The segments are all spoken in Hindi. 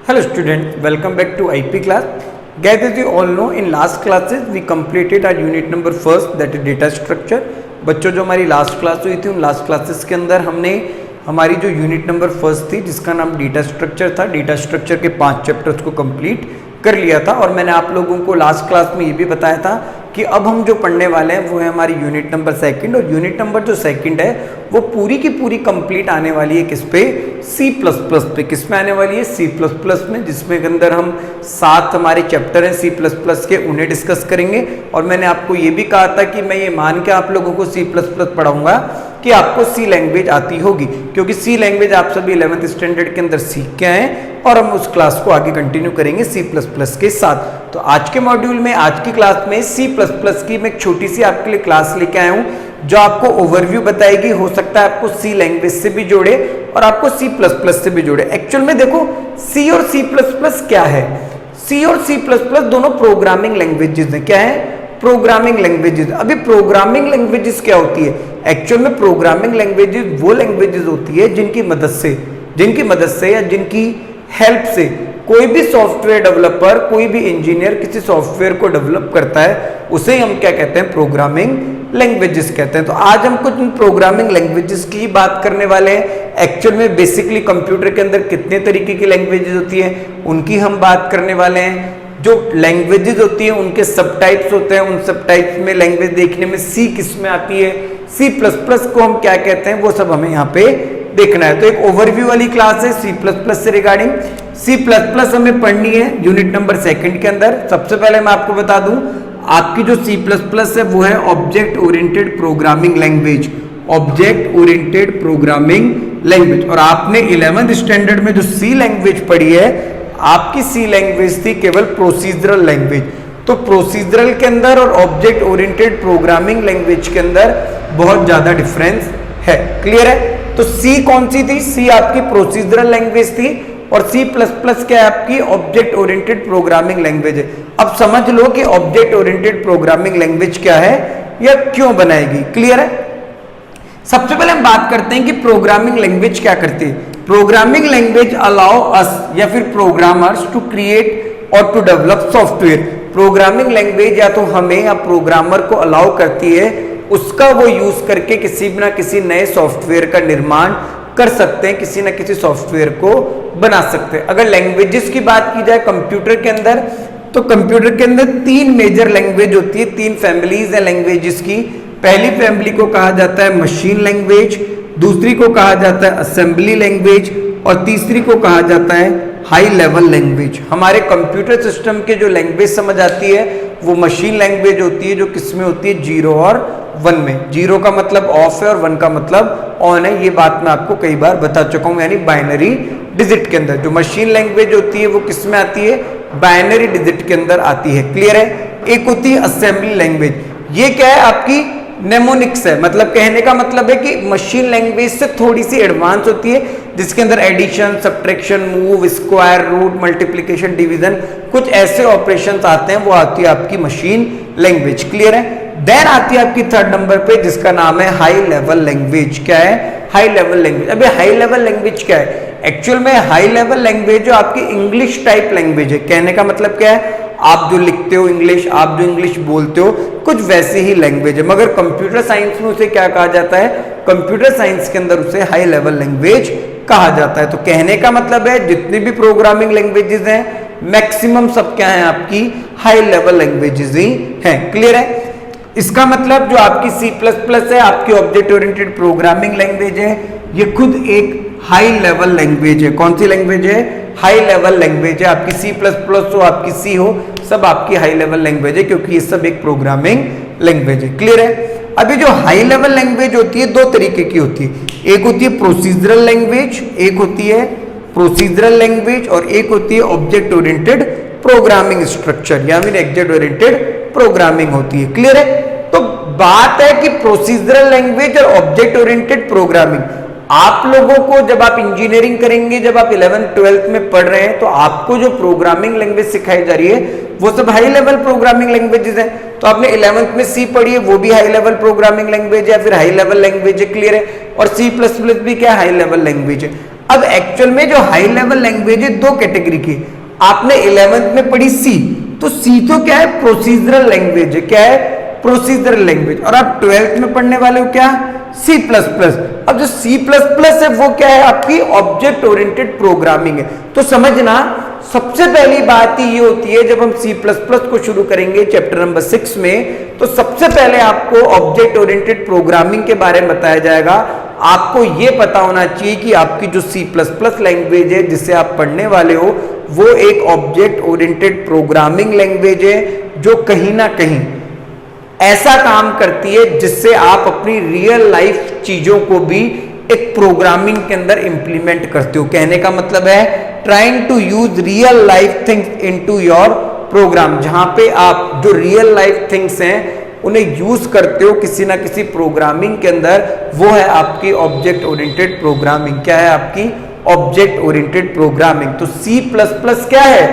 Hello student, welcome back to IP class. Guys, as you all know, in last classes we completed our unit number first, that is data structure. बच्चों जो हमारी लास्ट क्लास हुई थी उन लास्ट क्लासेस के अंदर हमने हमारी जो यूनिट नंबर फर्स्ट थी जिसका नाम डेटा स्ट्रक्चर था, डेटा स्ट्रक्चर के 5 चैप्टर्स को कंप्लीट कर लिया था। और मैंने आप लोगों को लास्ट क्लास में ये भी बताया था कि अब हम जो पढ़ने वाले हैं वो है हमारी यूनिट नंबर सेकंड, और यूनिट नंबर जो सेकंड है वो पूरी की पूरी कंप्लीट आने वाली है किस पे, सी प्लस प्लस पे। किस में आने वाली है, सी प्लस प्लस में, जिसमें के अंदर हम 7 हमारे चैप्टर हैं सी प्लस प्लस के, उन्हें डिस्कस करेंगे। और मैंने आपको ये भी कहा था कि मैं ये मान के आप लोगों को सी प्लस प्लस पढ़ाऊंगा कि आपको सी लैंग्वेज आती होगी, क्योंकि सी लैंग्वेज आप सभी 11th स्टैंडर्ड के अंदर सीख के आए और हम उस क्लास को आगे कंटिन्यू करेंगे सी प्लस प्लस के साथ। तो आज के मॉड्यूल में, आज की क्लास में सी प्लस प्लस की मैं एक छोटी सी आपके लिए क्लास लेके आया हूँ जो आपको ओवरव्यू बताएगी। हो सकता है आपको सी लैंग्वेज से भी जोड़े और आपको सी प्लस प्लस से भी जोड़े। एक्चुअल में देखो सी और सी प्लस प्लस क्या है, सी और सी प्लस प्लस दोनों प्रोग्रामिंग लैंग्वेजेस हैं। क्या है, प्रोग्रामिंग लैंग्वेजेस। अभी प्रोग्रामिंग लैंग्वेजेस क्या होती है, एक्चुअल में प्रोग्रामिंग लैंग्वेजेस वो लैंग्वेजेस होती है जिनकी मदद से या जिनकी हेल्प से कोई भी सॉफ्टवेयर डेवलपर, कोई भी इंजीनियर किसी सॉफ्टवेयर को डेवलप करता है, उसे हम क्या कहते हैं, प्रोग्रामिंग लैंग्वेजेस कहते हैं। तो आज हम कुछ प्रोग्रामिंग लैंग्वेजेस की बात करने वाले हैं। एक्चुअल में बेसिकली कंप्यूटर के अंदर कितने तरीके की लैंग्वेजेस होती है उनकी हम बात करने वाले हैं। जो लैंग्वेजेस होती है उनके सब टाइप्स होते हैं, उन सब टाइप्स में लैंग्वेज देखने में सी किस में आती है, सी प्लस प्लस को हम क्या कहते हैं, वो सब हमें यहाँ पे देखना है। तो एक ओवरव्यू वाली क्लास है सी प्लस प्लस से रिगार्डिंग। सी प्लस प्लस हमें पढ़नी है यूनिट नंबर सेकंड के अंदर। सबसे पहले मैं आपको बता दूं, आपकी जो सी प्लस प्लस है वो है object oriented programming language, object oriented programming language. और आपने 11th स्टैंडर्ड में जो सी लैंग्वेज पढ़ी है, आपकी सी लैंग्वेज थी केवल प्रोसीजरल लैंग्वेज। तो प्रोसीजरल के अंदर और ऑब्जेक्ट ओरिएंटेड प्रोग्रामिंग लैंग्वेज के अंदर बहुत ज्यादा डिफरेंस है। क्लियर है? तो सी कौन सी थी, सी आपकी प्रोसीजरल लैंग्वेज थी और सी प्लस प्लस क्या है, आपकी ऑब्जेक्ट ओरिएंटेड प्रोग्रामिंग लैंग्वेज है। अब समझ लो कि ऑब्जेक्ट ओरिएंटेड प्रोग्रामिंग लैंग्वेज क्या है या क्यों बनाएगी। क्लियर है? सबसे पहले हम बात करते हैं कि प्रोग्रामिंग लैंग्वेज क्या करती है। प्रोग्रामिंग लैंग्वेज अलाउ अस या फिर प्रोग्रामर्स टू क्रिएट और to develop software. Programming language या तो हमें या प्रोग्रामर को अलाउ करती है, उसका वो यूज करके किसी न किसी नए सॉफ्टवेयर का निर्माण कर सकते हैं, किसी न किसी सॉफ्टवेयर को बना सकते हैं। अगर लैंग्वेजेस की बात की जाए कंप्यूटर के अंदर, तो कंप्यूटर के अंदर 3 मेजर लैंग्वेज होती है, 3 फैमिलीज है लैंग्वेजेस की। पहली फैमिली को कहा जाता है मशीन लैंग्वेज, दूसरी को कहा जाता है असेंबली लैंग्वेज और तीसरी को कहा जाता है हाई लेवल लैंग्वेज। हमारे कंप्यूटर सिस्टम के जो लैंग्वेज समझ आती है वो मशीन लैंग्वेज होती है, जो किसमें होती है, 0 और 1 में। 0 का मतलब ऑफ है और 1 का मतलब ऑन है। ये बात मैं आपको कई बार बता चुका हूं, यानी बाइनरी डिजिट के अंदर। जो मशीन लैंग्वेज होती है वो किस में आती है, बाइनरी डिजिट के अंदर आती है। क्लियर है? एक होती है असेंबली लैंग्वेज, ये क्या है, आपकी नेमोनिक्स है। मतलब कहने का मतलब है कि मशीन लैंग्वेज से थोड़ी सी एडवांस होती है, जिसके अंदर addition, subtraction, move, square root, multiplication, division, कुछ ऐसे ऑपरेशंस आते हैं, वो आती है आपकी मशीन लैंग्वेज। क्लियर है? देन आती है आपकी 3rd नंबर पे जिसका नाम है हाई लेवल लैंग्वेज। क्या है, हाई लेवल लैंग्वेज। अभी हाई लेवल लैंग्वेज क्या है, एक्चुअल में हाई लेवल लैंग्वेज जो आपकी इंग्लिश टाइप लैंग्वेज है। कहने का मतलब क्या है, आप जो लिखते हो इंग्लिश, आप जो इंग्लिश बोलते हो, कुछ वैसी ही लैंग्वेज है। मगर कंप्यूटर साइंस में उसे क्या कहा जाता है, कंप्यूटर साइंस के अंदर उसे हाई लेवल लैंग्वेज कहा जाता है। तो कहने का मतलब है जितनी भी प्रोग्रामिंग लैंग्वेजेस हैं मैक्सिमम सब क्या है, आपकी हाई लेवल लैंग्वेजेस ही हैं। क्लियर है? इसका मतलब जो आपकी सी प्लस प्लस है, आपकी ऑब्जेक्ट ओरिएंटेड प्रोग्रामिंग लैंग्वेज है, ये खुद एक हाई लेवल लैंग्वेज है। कौन सी लैंग्वेज है, हाई लेवल लैंग्वेज है। आपकी सी प्लस प्लस हो, आपकी सी हो, सब आपकी हाई लेवल लैंग्वेज है, क्योंकि ये सब एक प्रोग्रामिंग लैंग्वेज है। क्लियर है? अभी जो हाई लेवल लैंग्वेज होती है 2 तरीके की होती है, एक होती है प्रोसीजरल लैंग्वेज, एक होती है प्रोसीजरल लैंग्वेज और एक होती है ऑब्जेक्ट ओरिएंटेड प्रोग्रामिंग स्ट्रक्चर या फिर ऑब्जेक्ट ओरिएंटेड प्रोग्रामिंग होती है। क्लियर है? तो बात है कि प्रोसीजरल लैंग्वेज और ऑब्जेक्ट ओरिएंटेड प्रोग्रामिंग, आप लोगों को जब आप इंजीनियरिंग करेंगे, जब आप 11th 12th में पढ़ रहे हैं, तो आपको जो प्रोग्रामिंग लैंग्वेज सिखाई जा रही है वो सब हाई लेवल प्रोग्रामिंग लैंग्वेजेस हैं। तो आपने 11th में सी पढ़ी है, वो भी हाई लेवल प्रोग्रामिंग लैंग्वेज है, फिर हाई लेवल लैंग्वेज है। क्लियर है? और सी प्लस प्लस भी क्या हाई लेवल लैंग्वेज है। अब एक्चुअल में जो हाई लेवल लैंग्वेज है दो कैटेगरी की, आपने 11th में पढ़ी सी, तो सी तो क्या है, प्रोसीजरल लैंग्वेज है, क्या है, प्रोसीजरल लैंग्वेज। और आप 12th में पढ़ने वाले हो क्या, सी प्लस प्लस। अब जो सी प्लस प्लस है वो क्या है, आपकी ऑब्जेक्ट ओरिएंटेड प्रोग्रामिंग है। तो समझना, सबसे पहली बात ही ये होती है, जब हम सी प्लस प्लस को शुरू करेंगे चैप्टर नंबर 6 में, तो सबसे पहले आपको ऑब्जेक्ट ओरिएंटेड प्रोग्रामिंग के बारे में बताया जाएगा। आपको ये पता होना चाहिए कि आपकी जो सी प्लस प्लस लैंग्वेज है जिसे आप पढ़ने वाले हो, वो एक ऑब्जेक्ट ओरिएंटेड प्रोग्रामिंग लैंग्वेज है, जो कहीं ना कहीं ऐसा काम करती है जिससे आप अपनी रियल लाइफ चीजों को भी एक प्रोग्रामिंग के अंदर इंप्लीमेंट करते हो। कहने का मतलब है trying to use real life things into your program, जहां पे आप जो रियल लाइफ थिंग्स हैं उन्हें यूज करते हो किसी ना किसी प्रोग्रामिंग के अंदर, वो है आपकी ऑब्जेक्ट ओरिएंटेड प्रोग्रामिंग। क्या है आपकी ऑब्जेक्ट ओरिएंटेड प्रोग्रामिंग। तो सी प्लस प्लस क्या है,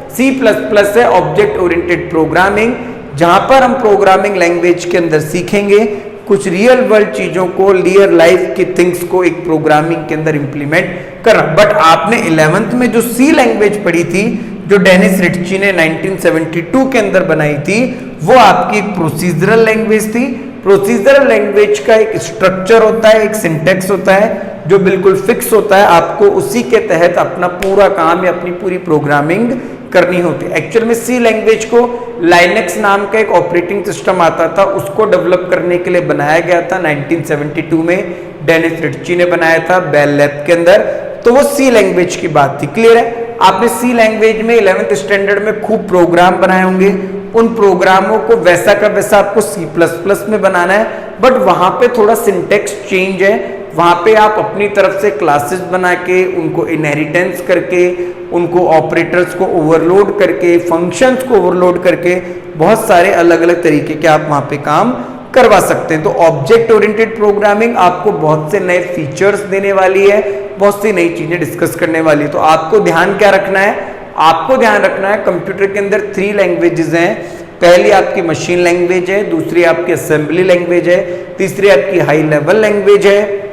सी प्लस प्लस है ऑब्जेक्ट ओरिएंटेड प्रोग्रामिंग, जहां पर हम प्रोग्रामिंग लैंग्वेज के अंदर सीखेंगे कुछ रियल वर्ल्ड चीजों को, रियल लाइफ की थिंग्स को एक प्रोग्रामिंग के अंदर इंप्लीमेंट करना। बट आपने 11th में जो सी लैंग्वेज पढ़ी थी, जो डेनिस रिच्ची ने 1972 के अंदर बनाई थी, वो आपकी एक प्रोसीजरल लैंग्वेज थी। प्रोसीजरल लैंग्वेज का एक स्ट्रक्चर होता है, एक सिंटेक्स होता है जो बिल्कुल फिक्स होता है, आपको उसी के तहत अपना पूरा काम या अपनी पूरी प्रोग्रामिंग करनी होती है। एक्चुअल में सी लैंग्वेज को लाइनेक्स नाम का एक ऑपरेटिंग सिस्टम आता था, उसको डेवलप करने के लिए बनाया गया था 1972 में, डेनिस रिच्ची ने बनाया था बेल लैब के अंदर। तो वो सी लैंग्वेज की बात थी। क्लियर है, आपने सी लैंग्वेज में 11th स्टैंडर्ड में खूब प्रोग्राम बनाए होंगे, उन प्रोग्रामों को वैसा का वैसा आपको सी प्लस प्लस में बनाना है, बट वहां पे थोड़ा सिंटेक्स चेंज है। वहां पे आप अपनी तरफ से क्लासेस बना के, उनको इनहेरिटेंस करके, उनको ऑपरेटर्स को ओवरलोड करके, फंक्शंस को ओवरलोड करके, बहुत सारे अलग अलग तरीके के आप वहां पे काम करवा सकते हैं। तो ऑब्जेक्ट ओरिएंटेड प्रोग्रामिंग आपको बहुत से नए फीचर्स देने वाली है, बहुत सी नई चीजें डिस्कस करने वाली है। तो आपको ध्यान क्या रखना है, आपको ध्यान रखना है कंप्यूटर के अंदर 3 लैंग्वेजेस हैं। पहली आपकी मशीन लैंग्वेज है, दूसरी आपकी असेंबली लैंग्वेज है, तीसरी आपकी हाई लेवल लैंग्वेज है।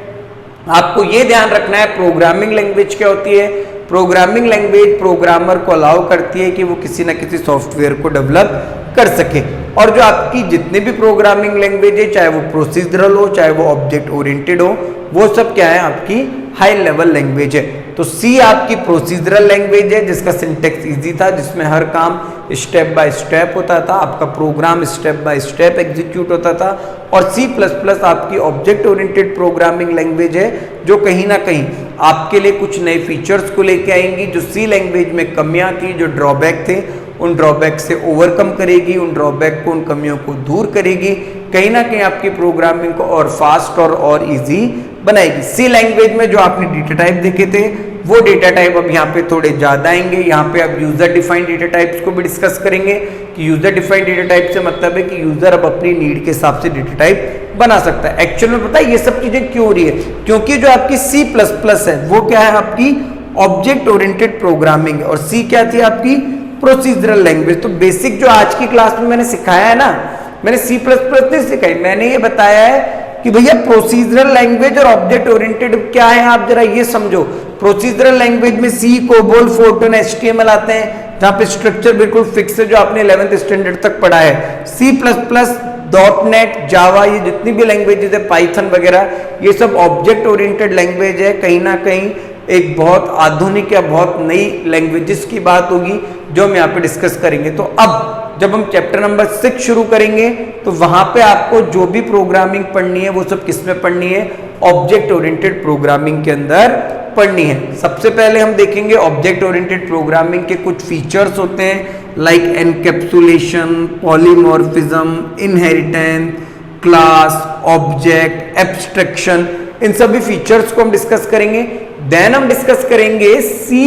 आपको ये ध्यान रखना है प्रोग्रामिंग लैंग्वेज क्या होती है। प्रोग्रामिंग लैंग्वेज प्रोग्रामर को अलाउ करती है कि वो किसी ना किसी सॉफ्टवेयर को डेवलप कर सके। और जो आपकी जितने भी प्रोग्रामिंग लैंग्वेज है, चाहे वो प्रोसीजरल हो, चाहे वो ऑब्जेक्ट ओरिएंटेड हो, वो सब क्या है, आपकी हाई लेवल लैंग्वेज है। तो सी आपकी प्रोसीजरल लैंग्वेज है, जिसका सिंटेक्स इजी था, जिसमें हर काम स्टेप बाय स्टेप होता था, आपका program step by step execute होता था। और सी प्लस प्लस आपकी ऑब्जेक्ट ओरिएंटेड प्रोग्रामिंग लैंग्वेज है, जो कहीं ना कहीं आपके लिए कुछ नए फीचर्स को लेके आएंगी। जो सी लैंग्वेज में कमियां थी, जो ड्रॉबैक थे, उन ड्रॉबैक से ओवरकम करेगी, उन ड्रॉबैक को, उन कमियों को दूर करेगी, कहीं ना कहीं आपकी प्रोग्रामिंग को और फास्ट और इजी बनाएगी। सी लैंग्वेज में जो आपने डेटा टाइप देखे थे, वो डेटा टाइप अब यहाँ पे थोड़े ज्यादा आएंगे। यहाँ पे अब यूजर डिफाइंड डेटा टाइप्स को भी डिस्कस करेंगे कि यूजर डिफाइंड डेटा टाइप से मतलब है कि यूजर अब अपनी नीड के हिसाब से डेटा टाइप बना सकता है। एक्चुअल में पता है ये सब चीजें क्यों हो रही है, क्योंकि जो आपकी सी प्लस प्लस है वो क्या है, आपकी ऑब्जेक्ट ओरिएंटेड प्रोग्रामिंग है, और सी क्या थी, आपकी प्रोसीजरल लैंग्वेज। तो बेसिक जो आज की क्लास में मैंने सिखाया है ना, मैंने सी प्लस प्लस नहीं सिखाई, मैंने ये बताया है कि भैया प्रोसीजरल लैंग्वेज और ऑब्जेक्ट ओरिएंटेड क्या है, आप जरा ये समझो। प्रोसीजरल लैंग्वेज में सी, कोबोल, फोर्ट्रान, एचटीएमएल आते हैं, जहां पे स्ट्रक्चर बिल्कुल फिक्स है, जो आपने 11th स्टैंडर्ड तक पढ़ा है। सी प्लस प्लस, .NET, जावा, ये जितनी भी लैंग्वेजेस है, पाइथन वगैरह, ये सब ऑब्जेक्ट ओरिएंटेड लैंग्वेज है। कहीं ना कहीं एक बहुत आधुनिक या बहुत नई लैंग्वेजेस की बात होगी, जो हम यहाँ पे डिस्कस करेंगे। तो अब जब हम चैप्टर नंबर 6 शुरू करेंगे, तो वहां पे आपको जो भी प्रोग्रामिंग पढ़नी है, वो सब किस में पढ़नी है, ऑब्जेक्ट ओरिएंटेड प्रोग्रामिंग के अंदर पढ़नी है। सबसे पहले हम देखेंगे ऑब्जेक्ट ओरिएंटेड प्रोग्रामिंग के कुछ फीचर्स होते हैं, like encapsulation, polymorphism, inheritance, class, object, abstraction, इन सभी फीचर्स को हम डिस्कस करेंगे। देन हम डिस्कस करेंगे सी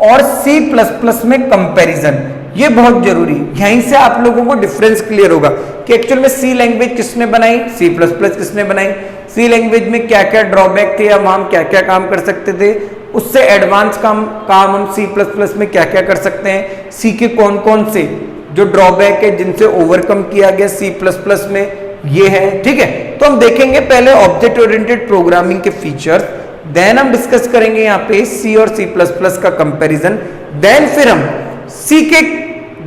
और सी प्लस प्लस में कंपैरिजन। ये बहुत जरूरी, यहीं से आप लोगों को डिफरेंस क्लियर होगा कि एक्चुअल में सी लैंग्वेज किसने बनाई, सी प्लस प्लस किसने बनाई, सी लैंग्वेज में क्या क्या ड्रॉबैक थे, या हम क्या क्या काम कर सकते थे, उससे एडवांस काम हम सी प्लस प्लस में क्या क्या कर सकते हैं, सी के कौन कौन से जो ड्रॉबैक है जिनसे ओवरकम किया गया सी प्लस प्लस में, ये है। ठीक है, तो हम देखेंगे पहले ऑब्जेक्ट ओरिएंटेड प्रोग्रामिंग के फीचर्स, देन हम डिस्कस करेंगे यहाँ पे सी और सी प्लस प्लस का कंपैरिजन, देन फिर हम सी के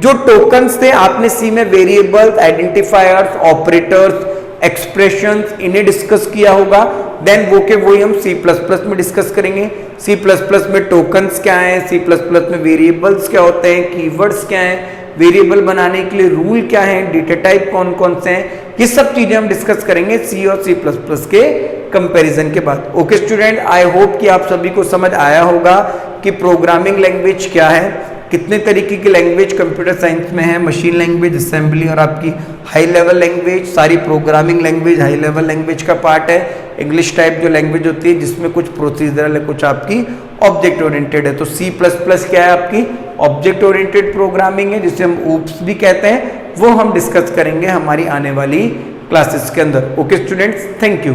जो टोकन्स थे, आपने सी में वेरिएबल्स, आइडेंटिफायर्स, ऑपरेटर्स, एक्सप्रेशंस, इन्हें डिस्कस किया होगा, देन वो के वही हम सी प्लस प्लस में डिस्कस करेंगे। सी प्लस प्लस में टोकन्स क्या है, सी प्लस प्लस में वेरिएबल्स क्या होते हैं, कीवर्ड्स क्या हैं, वेरिएबल बनाने के लिए रूल क्या है, डेटा टाइप कौन कौन से हैं, ये सब चीजें हम डिस्कस करेंगे सी और सी प्लस प्लस के कंपैरिजन के बाद। ओके स्टूडेंट, आई होप कि आप सभी को समझ आया होगा कि प्रोग्रामिंग लैंग्वेज क्या है, कितने तरीके की लैंग्वेज कंप्यूटर साइंस में है, मशीन लैंग्वेज, असेंबली और आपकी हाई लेवल लैंग्वेज। सारी programming language high level language का पार्ट है। इंग्लिश टाइप जो लैंग्वेज होती है जिसमें कुछ प्रोसीजरल है, कुछ आपकी ऑब्जेक्ट ओरिएंटेड है। तो सी प्लस प्लस क्या है, आपकी ऑब्जेक्ट ओरिएंटेड प्रोग्रामिंग है, जिसे हम ऊप्स भी कहते हैं। वो हम डिस्कस करेंगे हमारी आने वाली क्लासेस के अंदर। Okay students, thank you.